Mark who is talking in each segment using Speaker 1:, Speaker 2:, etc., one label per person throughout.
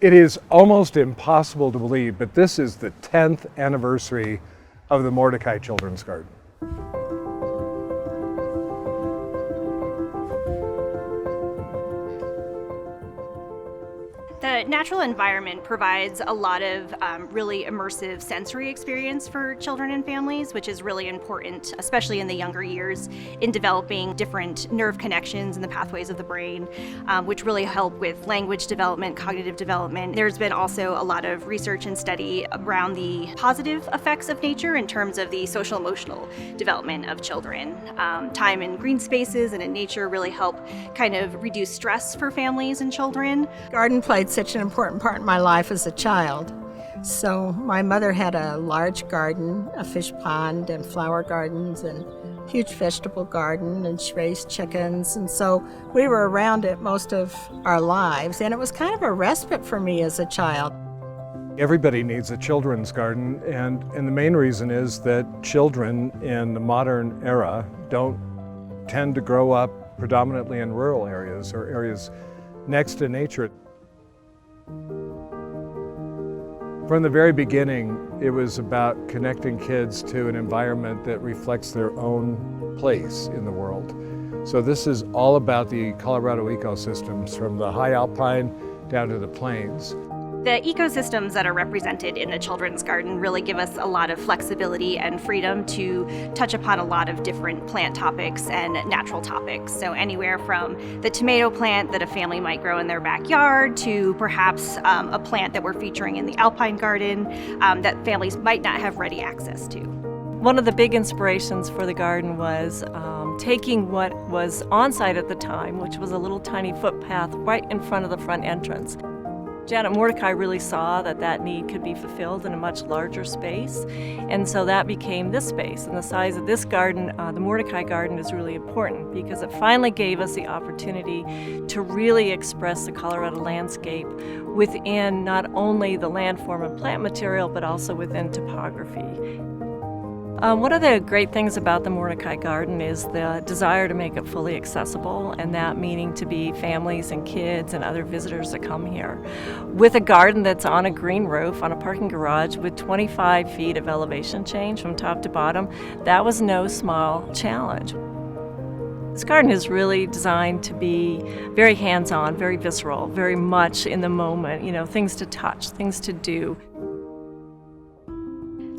Speaker 1: It is almost impossible to believe, but this is the 10th anniversary of the Mordecai Children's Garden.
Speaker 2: The natural environment provides a lot of really immersive sensory experience for children and families, which is really important, especially in the younger years, in developing different nerve connections in the pathways of the brain, which really help with language development, cognitive development. There's been also a lot of research and study around the positive effects of nature in terms of the social emotional development of children. Time in green spaces and in nature really help kind of reduce stress for families and children.
Speaker 3: Garden played such an important part in my life as a child. So my mother had a large garden, a fish pond and flower gardens and huge vegetable garden, and she raised chickens, and so we were around it most of our lives, and it was kind of a respite for me as a child.
Speaker 1: Everybody needs a children's garden, and the main reason is that children in the modern era don't tend to grow up predominantly in rural areas or areas next to nature. From the very beginning, it was about connecting kids to an environment that reflects their own place in the world. So this is all about the Colorado ecosystems, from the high alpine down to the plains.
Speaker 2: The ecosystems that are represented in the Children's Garden really give us a lot of flexibility and freedom to touch upon a lot of different plant topics and natural topics. So anywhere from the tomato plant that a family might grow in their backyard to perhaps a plant that we're featuring in the Alpine Garden that families might not have ready access to.
Speaker 4: One of the big inspirations for the garden was taking what was on site at the time, which was a little tiny footpath right in front of the front entrance. Janet Mordecai really saw that that need could be fulfilled in a much larger space, and so that became this space. And the size of this garden, the Mordecai Garden, is really important because it finally gave us the opportunity to really express the Colorado landscape within not only the landform and plant material, but also within topography. One of the great things about the Mordecai Garden is the desire to make it fully accessible, and that meaning to be families and kids and other visitors that come here. With a garden that's on a green roof, on a parking garage, with 25 feet of elevation change from top to bottom, that was no small challenge. This garden is really designed to be very hands-on, very visceral, very much in the moment, things to touch, things to do.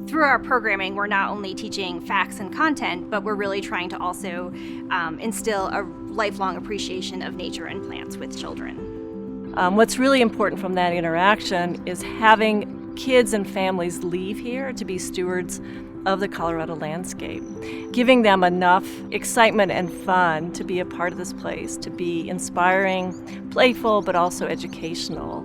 Speaker 2: Through our programming, we're not only teaching facts and content, but we're really trying to also instill a lifelong appreciation of nature and plants with children.
Speaker 4: What's really important from that interaction is having kids and families leave here to be stewards of the Colorado landscape, giving them enough excitement and fun to be a part of this place, to be inspiring, playful, but also educational.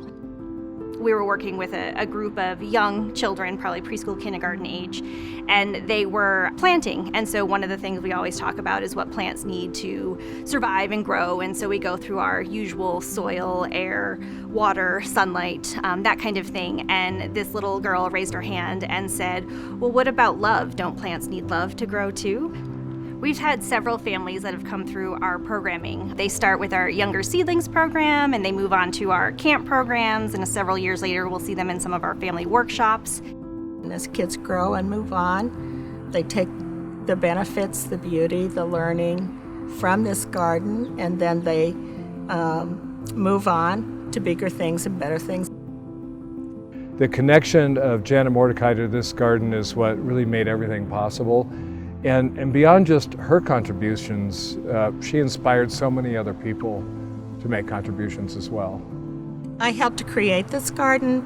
Speaker 2: We were working with a group of young children, probably preschool, kindergarten age, and they were planting. And so one of the things we always talk about is what plants need to survive and grow. And so we go through our usual soil, air, water, sunlight, that kind of thing. And this little girl raised her hand and said, "Well, what about love? Don't plants need love to grow too?" We've had several families that have come through our programming. They start with our Younger Seedlings program, and they move on to our camp programs, and several years later we'll see them in some of our family workshops.
Speaker 3: And as kids grow and move on, they take the benefits, the beauty, the learning from this garden, and then they move on to bigger things and better things.
Speaker 1: The connection of Janet Mordecai to this garden is what really made everything possible. And beyond just her contributions, she inspired so many other people to make contributions as well.
Speaker 3: I helped to create this garden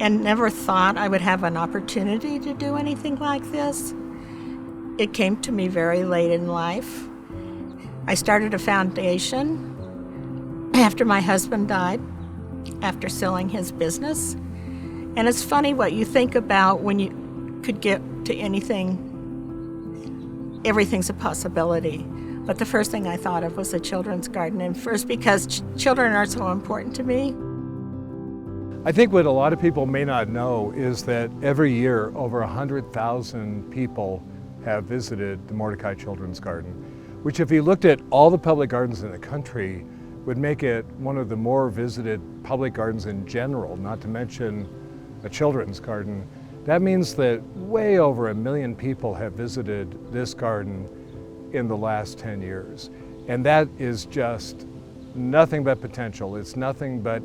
Speaker 3: and never thought I would have an opportunity to do anything like this. It came to me very late in life. I started a foundation after my husband died, after selling his business. And it's funny what you think about when you could get to anything. Everything's a possibility. But the first thing I thought of was a children's garden, and first because children are so important to me.
Speaker 1: I think what a lot of people may not know is that every year over 100,000 people have visited the Mordecai Children's Garden, which if you looked at all the public gardens in the country, would make it one of the more visited public gardens in general, not to mention a children's garden. That means that way over 1 million people have visited this garden in the last 10 years. And that is just nothing but potential. It's nothing but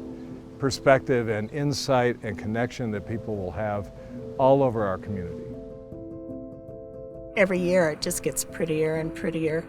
Speaker 1: perspective and insight and connection that people will have all over our community.
Speaker 3: Every year it just gets prettier and prettier.